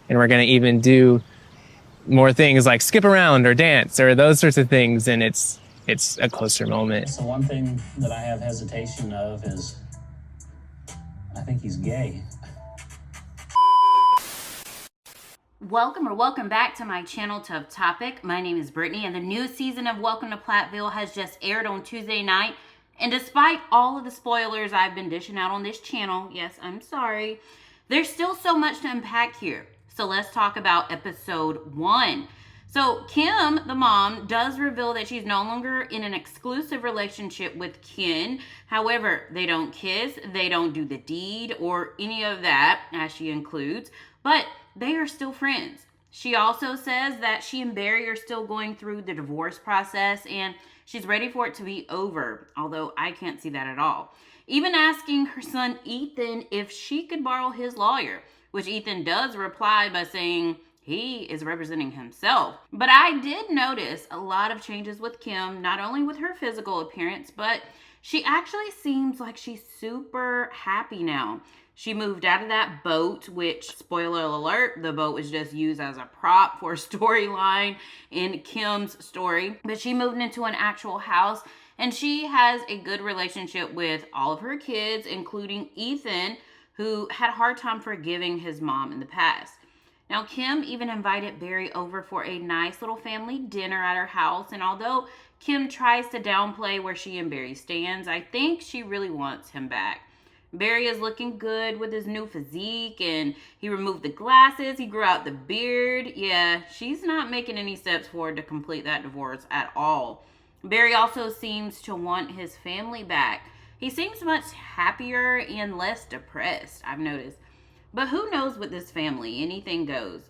and we're going to even do more things like skip around or dance or those sorts of things, and it's a closer moment. So one thing that I have hesitation of is I think he's gay. Welcome back to my channel, Tough Topic. My name is Brittany, and the new season of Welcome to Plathville has just aired on Tuesday night. And despite all of the spoilers I've been dishing out on this channel, yes, I'm sorry, there's still so much to unpack here. So let's talk about episode 1. So Kim, the mom, does reveal that she's no longer in an exclusive relationship with Ken. However, they don't kiss, they don't do the deed, or any of that, as she includes, but they are still friends. She also says that she and Barry are still going through the divorce process and she's ready for it to be over, although I can't see that at all. Even asking her son Ethan if she could borrow his lawyer, which Ethan does reply by saying he is representing himself. But I did notice a lot of changes with Kim, not only with her physical appearance, but she actually seems like she's super happy now. She moved out of that boat, which, spoiler alert, the boat was just used as a prop for a storyline in Kim's story. But she moved into an actual house, and she has a good relationship with all of her kids, including Ethan, who had a hard time forgiving his mom in the past. Now, Kim even invited Barry over for a nice little family dinner at her house, and although Kim tries to downplay where she and Barry stands, I think she really wants him back. Barry is looking good with his new physique, and he removed the glasses, he grew out the beard. Yeah, she's not making any steps forward to complete that divorce at all. Barry also seems to want his family back. He seems much happier and less depressed, I've noticed. But who knows with this family? Anything goes.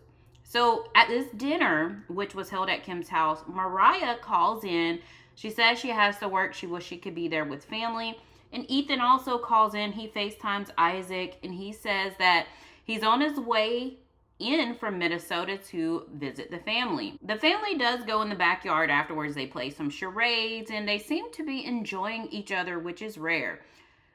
So at this dinner, which was held at Kim's house, Mariah calls in. She says she has to work. She wishes she could be there with family. And Ethan also calls in. He FaceTimes Isaac, and he says that he's on his way in from Minnesota to visit the family. The family does go in the backyard afterwards. They play some charades, and they seem to be enjoying each other, which is rare.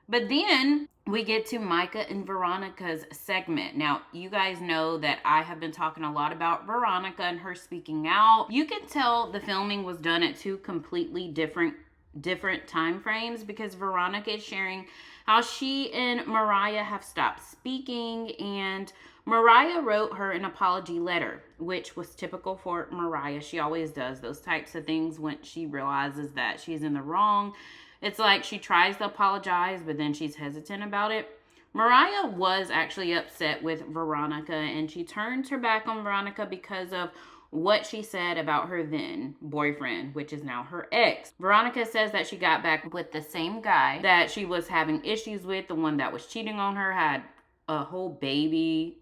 But then we get to Micah and Veronica's segment. Now, you guys know that I have been talking a lot about Veronica and her speaking out. You can tell the filming was done at two completely different time frames, because Veronica is sharing how she and Mariah have stopped speaking, and Mariah wrote her an apology letter, which was typical for Mariah. She always does those types of things when she realizes that she's in the wrong. It's like she tries to apologize, but then she's hesitant about it. Mariah was actually upset with Veronica, and she turned her back on Veronica because of what she said about her then boyfriend, which is now her ex. Veronica says that she got back with the same guy that she was having issues with, the one that was cheating on her, had a whole baby,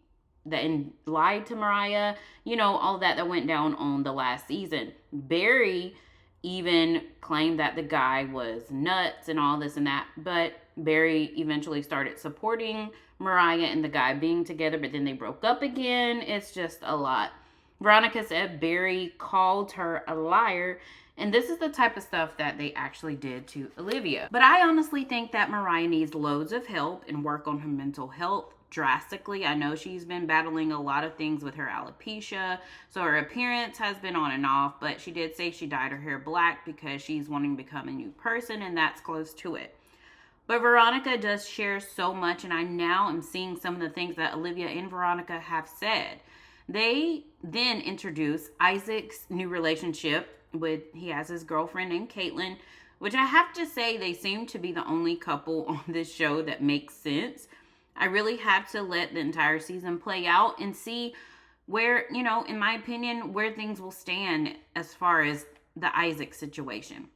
that and lied to Mariah, all that went down on the last season. Barry even claimed that the guy was nuts and all this and that, but Barry eventually started supporting Mariah and the guy being together, but then they broke up again. It's just a lot. Veronica said Barry called her a liar, and this is the type of stuff that they actually did to Olivia. But I honestly think that Mariah needs loads of help and work on her mental health drastically. I know she's been battling a lot of things with her alopecia, so her appearance has been on and off, but she did say she dyed her hair black because she's wanting to become a new person, and that's close to it. But Veronica does share so much, and I now am seeing some of the things that Olivia and Veronica have said. They then introduce Isaac's new relationship he has his girlfriend named Caitlin, which I have to say they seem to be the only couple on this show that makes sense. I really have to let the entire season play out and see where, in my opinion, where things will stand as far as the Isaac situation.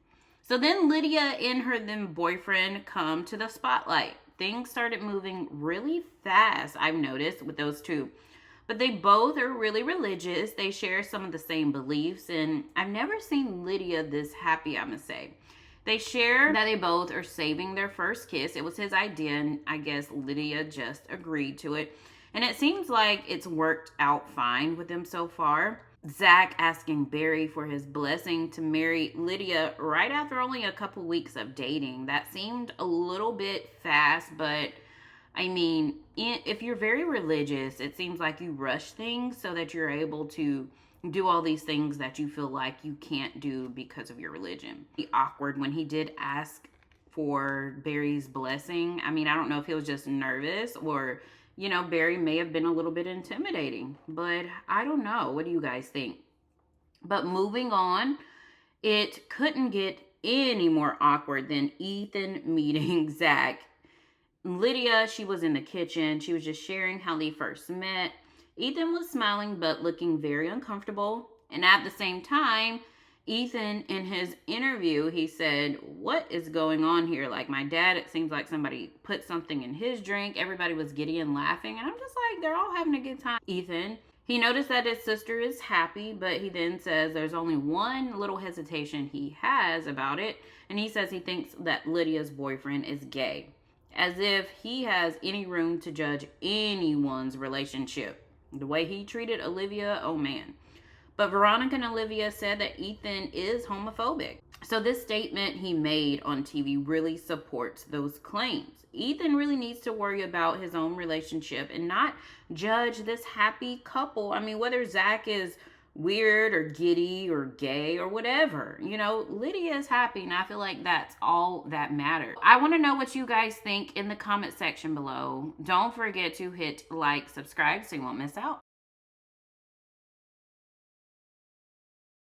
So then Lydia and her then boyfriend come to the spotlight. Things started moving really fast, I've noticed, with those two. But they both are really religious. They share some of the same beliefs, and I've never seen Lydia this happy, I must say. They share that they both are saving their first kiss. It was his idea, and I guess Lydia just agreed to it. And it seems like it's worked out fine with them so far. Zach asking Barry for his blessing to marry Lydia right after only a couple weeks of dating. That seemed a little bit fast, but I mean, if you're very religious, it seems like you rush things so that you're able to do all these things that you feel like you can't do because of your religion. Awkward when he did ask for Barry's blessing. I mean, I don't know if he was just nervous or, you know, Barry may have been a little bit intimidating, but I don't know. What do you guys think? But moving on, it couldn't get any more awkward than Ethan meeting Zach. Lydia, she was in the kitchen. She was just sharing how they first met. Ethan was smiling but looking very uncomfortable. And at the same time, Ethan, in his interview, he said, "What is going on here? Like, my dad, it seems like somebody put something in his drink." Everybody was giddy and laughing. And I'm just like, they're all having a good time. Ethan, he noticed that his sister is happy, but he then says there's only one little hesitation he has about it. And he says he thinks that Lydia's boyfriend is gay. As if he has any room to judge anyone's relationship. The way he treated Olivia, oh man. But Veronica and Olivia said that Ethan is homophobic. So this statement he made on TV really supports those claims. Ethan really needs to worry about his own relationship and not judge this happy couple. I mean, whether Zach is weird or giddy or gay or whatever, you know, Lydia is happy, and I feel like that's all that matters. I want to know what you guys think in the comment section below. Don't forget to hit like, subscribe so you won't miss out.